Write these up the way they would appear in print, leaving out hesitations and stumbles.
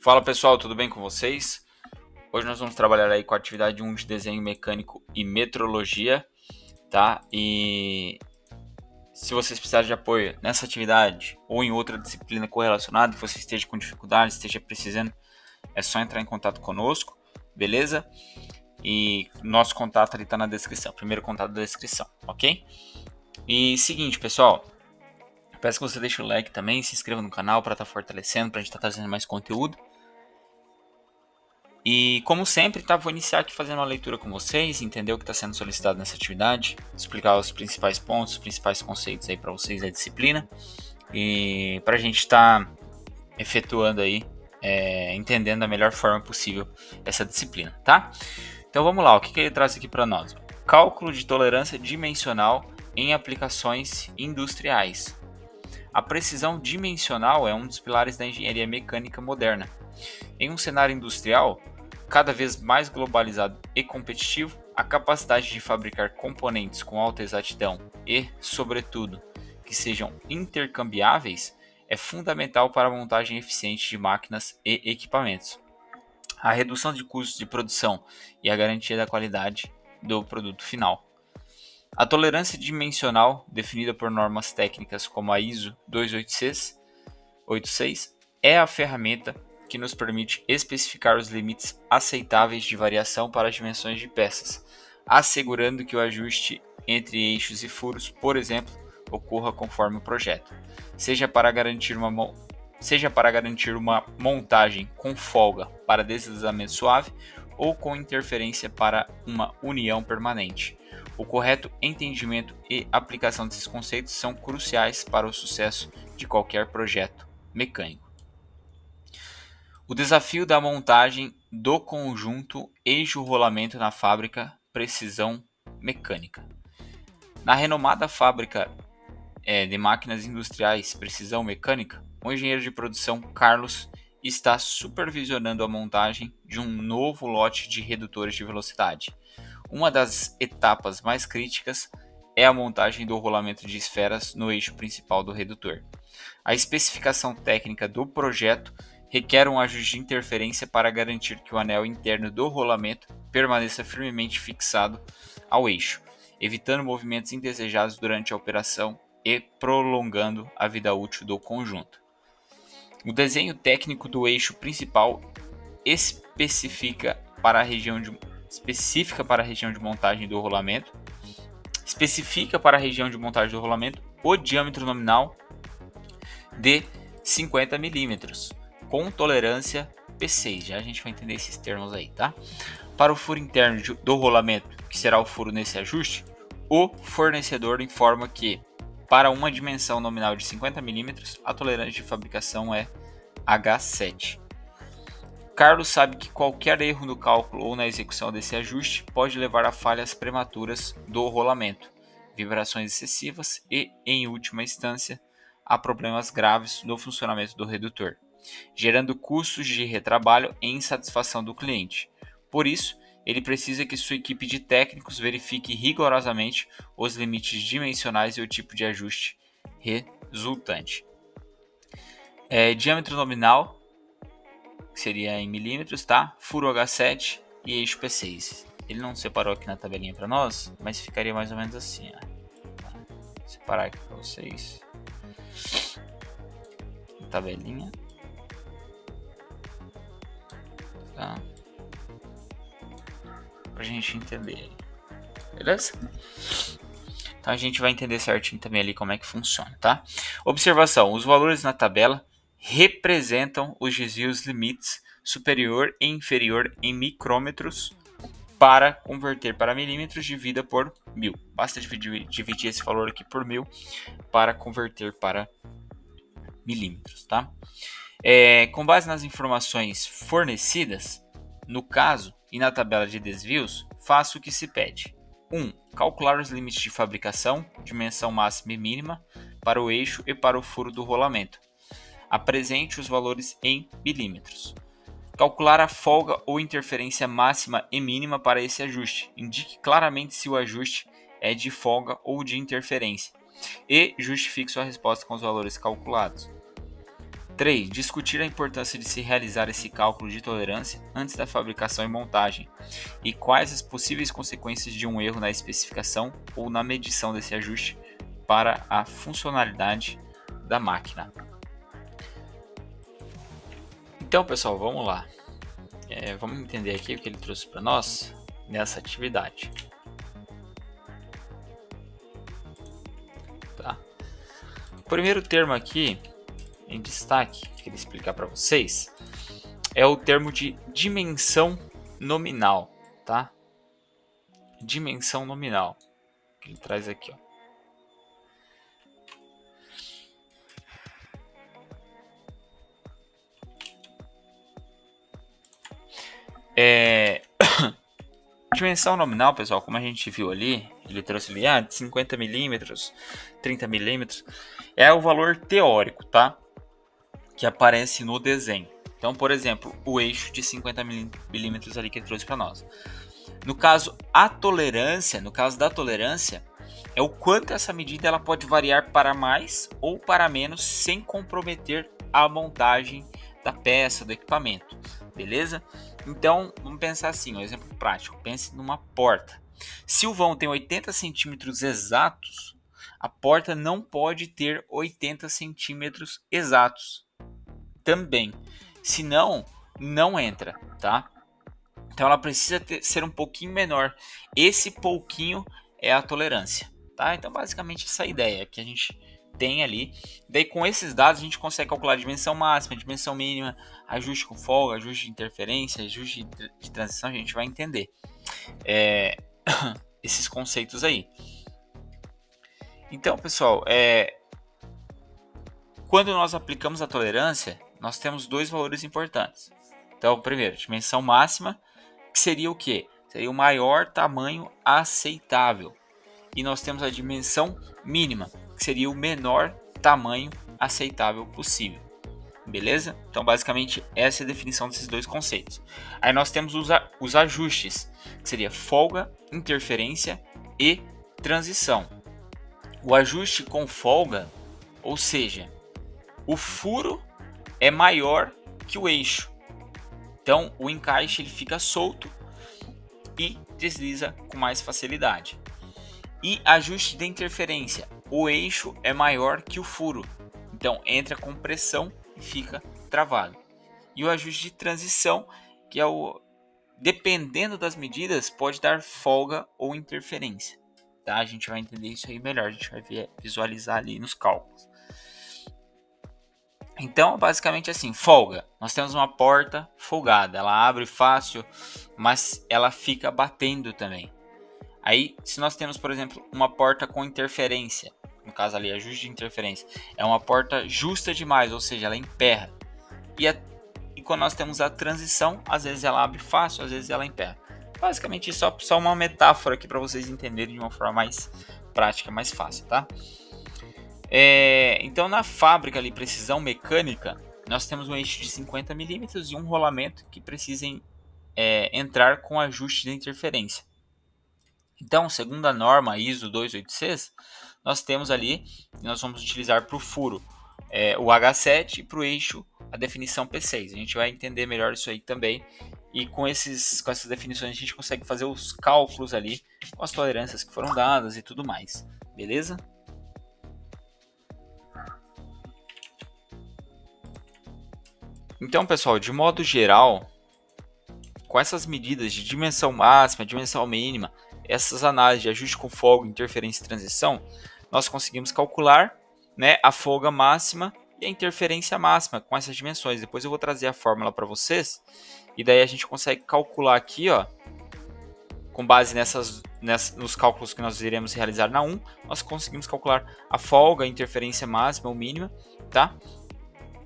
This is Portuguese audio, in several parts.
Fala pessoal, tudo bem com vocês? Hoje nós vamos trabalhar aí com a atividade 1 de desenho mecânico e metrologia, tá? E se vocês precisarem de apoio nessa atividade ou em outra disciplina correlacionada, que você esteja com dificuldade, esteja precisando, é só entrar em contato conosco, beleza? E nosso contato ali está na descrição, primeiro contato da descrição, ok? E seguinte, pessoal, peço que você deixe o like também, se inscreva no canal para estar fortalecendo, para a gente estar trazendo mais conteúdo. E como sempre, vou iniciar aqui fazendo uma leitura com vocês, entender o que está sendo solicitado nessa atividade, explicar os principais pontos, os principais conceitos aí para vocês da disciplina e para a gente estar efetuando aí, entendendo da melhor forma possível essa disciplina, tá? Então vamos lá, o que ele traz aqui para nós? Cálculo de tolerância dimensional em aplicações industriais. A precisão dimensional é um dos pilares da engenharia mecânica moderna. Em um cenário industrial cada vez mais globalizado e competitivo, a capacidade de fabricar componentes com alta exatidão e, sobretudo, que sejam intercambiáveis é fundamental para a montagem eficiente de máquinas e equipamentos, a redução de custos de produção e a garantia da qualidade do produto final. A tolerância dimensional, definida por normas técnicas como a ISO 286, é a ferramenta que nos permite especificar os limites aceitáveis de variação para as dimensões de peças, assegurando que o ajuste entre eixos e furos, por exemplo, ocorra conforme o projeto, seja para garantir uma montagem com folga para deslizamento suave ou com interferência para uma união permanente. O correto entendimento e aplicação desses conceitos são cruciais para o sucesso de qualquer projeto mecânico. O desafio da montagem do conjunto eixo-rolamento na fábrica precisão mecânica. Na renomada fábrica de máquinas industriais precisão mecânica, o engenheiro de produção Carlos está supervisionando a montagem de um novo lote de redutores de velocidade. Uma das etapas mais críticas é a montagem do rolamento de esferas no eixo principal do redutor. A especificação técnica do projeto requer um ajuste de interferência para garantir que o anel interno do rolamento permaneça firmemente fixado ao eixo, evitando movimentos indesejados durante a operação e prolongando a vida útil do conjunto. O desenho técnico do eixo principal especifica para a região de montagem do rolamento, o diâmetro nominal de 50 mm, com tolerância P6, já a gente vai entender esses termos aí, tá? Para o furo interno do rolamento, que será o furo nesse ajuste, o fornecedor informa que, para uma dimensão nominal de 50 mm, a tolerância de fabricação é H7. Carlos sabe que qualquer erro no cálculo ou na execução desse ajuste pode levar a falhas prematuras do rolamento, vibrações excessivas e, em última instância, a problemas graves no funcionamento do redutor, gerando custos de retrabalho e insatisfação do cliente. Por isso, ele precisa que sua equipe de técnicos verifique rigorosamente os limites dimensionais e o tipo de ajuste resultante. Diâmetro nominal, que seria em milímetros, tá? Furo H7 e eixo P6. Ele não separou aqui na tabelinha para nós, mas ficaria mais ou menos assim. Ó. Vou separar aqui para vocês. Tabelinha. Tá? Pra gente entender. Beleza? Então a gente vai entender certinho também ali como é que funciona, tá? Observação: os valores na tabela representam os desvios limites superior e inferior em micrômetros para converter para milímetros dividida por 1000. Basta dividir esse valor aqui por 1000 para converter para milímetros, tá? Com base nas informações fornecidas, no caso e na tabela de desvios, faça o que se pede. 1. Calcular os limites de fabricação, dimensão máxima e mínima, para o eixo e para o furo do rolamento. Apresente os valores em milímetros. Calcular a folga ou interferência máxima e mínima para esse ajuste. Indique claramente se o ajuste é de folga ou de interferência. E justifique sua resposta com os valores calculados. 3. Discutir a importância de se realizar esse cálculo de tolerância antes da fabricação e montagem e quais as possíveis consequências de um erro na especificação ou na medição desse ajuste para a funcionalidade da máquina. Então, pessoal, vamos lá. Vamos entender aqui o que ele trouxe para nós nessa atividade. Tá? O primeiro termo aqui em destaque que eu queria explicar para vocês é o termo de dimensão nominal, tá? Dimensão nominal que ele traz aqui, ó. Dimensão nominal, pessoal, como a gente viu ali, ele trouxe ali de 50 milímetros, 30 milímetros, é o valor teórico, tá? Que aparece no desenho. Então, por exemplo, o eixo de 50 milímetros ali que ele trouxe para nós. No caso da tolerância, é o quanto essa medida ela pode variar para mais ou para menos sem comprometer a montagem da peça, do equipamento, beleza? Então, vamos pensar assim, um exemplo prático. Pense numa porta. Se o vão tem 80 centímetros exatos, a porta não pode ter 80 centímetros exatos também. Senão, não entra, tá? Então, ela precisa ser um pouquinho menor. Esse pouquinho é a tolerância, tá? Então, basicamente, essa ideia que a gente tem ali. Daí, com esses dados, a gente consegue calcular a dimensão máxima, a dimensão mínima, ajuste com folga, ajuste de interferência, ajuste de transição. A gente vai entender esses conceitos aí. Então, pessoal, quando nós aplicamos a tolerância, nós temos dois valores importantes. Então, primeiro, dimensão máxima, que seria o quê? Seria o maior tamanho aceitável. E nós temos a dimensão mínima, que seria o menor tamanho aceitável possível. Beleza? Então, basicamente, essa é a definição desses dois conceitos. Aí nós temos os ajustes, que seria folga, interferência e transição. O ajuste com folga, ou seja, o furo é maior que o eixo. Então, o encaixe ele fica solto e desliza com mais facilidade. E ajuste de interferência. O eixo é maior que o furo. Então, entra com pressão e fica travado. E o ajuste de transição, que é dependendo das medidas, pode dar folga ou interferência. Tá? A gente vai entender isso aí melhor. A gente vai visualizar ali nos cálculos. Então, basicamente assim, folga. Nós temos uma porta folgada. Ela abre fácil, mas ela fica batendo também. Aí, se nós temos, por exemplo, uma porta com interferência, no caso ali, ajuste de interferência, é uma porta justa demais, ou seja, ela emperra. E quando nós temos a transição, às vezes ela abre fácil, às vezes ela emperra. Basicamente, só uma metáfora aqui para vocês entenderem de uma forma mais prática, mais fácil, tá? Então, na fábrica ali, precisão mecânica, nós temos um eixo de 50 milímetros e um rolamento que precisem entrar com ajuste de interferência. Então, segundo a norma ISO 286, nós temos ali, nós vamos utilizar para o furo o H7 e para o eixo a definição P6. A gente vai entender melhor isso aí também. E com essas definições a gente consegue fazer os cálculos ali com as tolerâncias que foram dadas e tudo mais. Beleza? Então, pessoal, de modo geral, com essas medidas de dimensão máxima, dimensão mínima, essas análises de ajuste com folga, interferência e transição, nós conseguimos calcular, né, a folga máxima e a interferência máxima com essas dimensões. Depois eu vou trazer a fórmula para vocês e daí a gente consegue calcular aqui, ó, com base nos cálculos que nós iremos realizar na 1, nós conseguimos calcular a folga, a interferência máxima ou mínima, tá?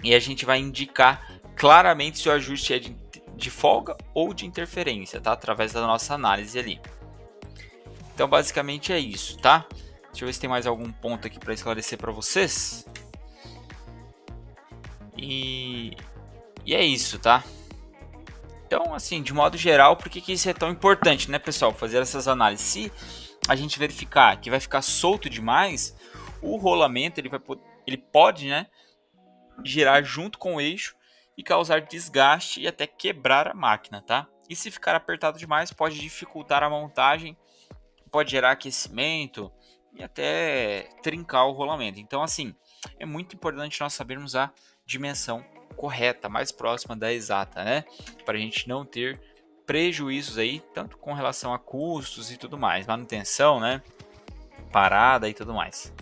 E a gente vai indicar claramente se o ajuste é de folga ou de interferência, tá? Através da nossa análise ali. Então, basicamente é isso, tá? Deixa eu ver se tem mais algum ponto aqui para esclarecer para vocês. E é isso, tá? Então, assim, de modo geral, por que isso é tão importante, né, pessoal? Fazer essas análises. Se a gente verificar que vai ficar solto demais, o rolamento ele pode, né, girar junto com o eixo e causar desgaste e até quebrar a máquina, tá? E se ficar apertado demais, pode dificultar a montagem, pode gerar aquecimento e até trincar o rolamento. Então, assim, é muito importante nós sabermos a dimensão correta, mais próxima da exata, né? Para a gente não ter prejuízos aí, tanto com relação a custos e tudo mais, manutenção, né? Parada e tudo mais.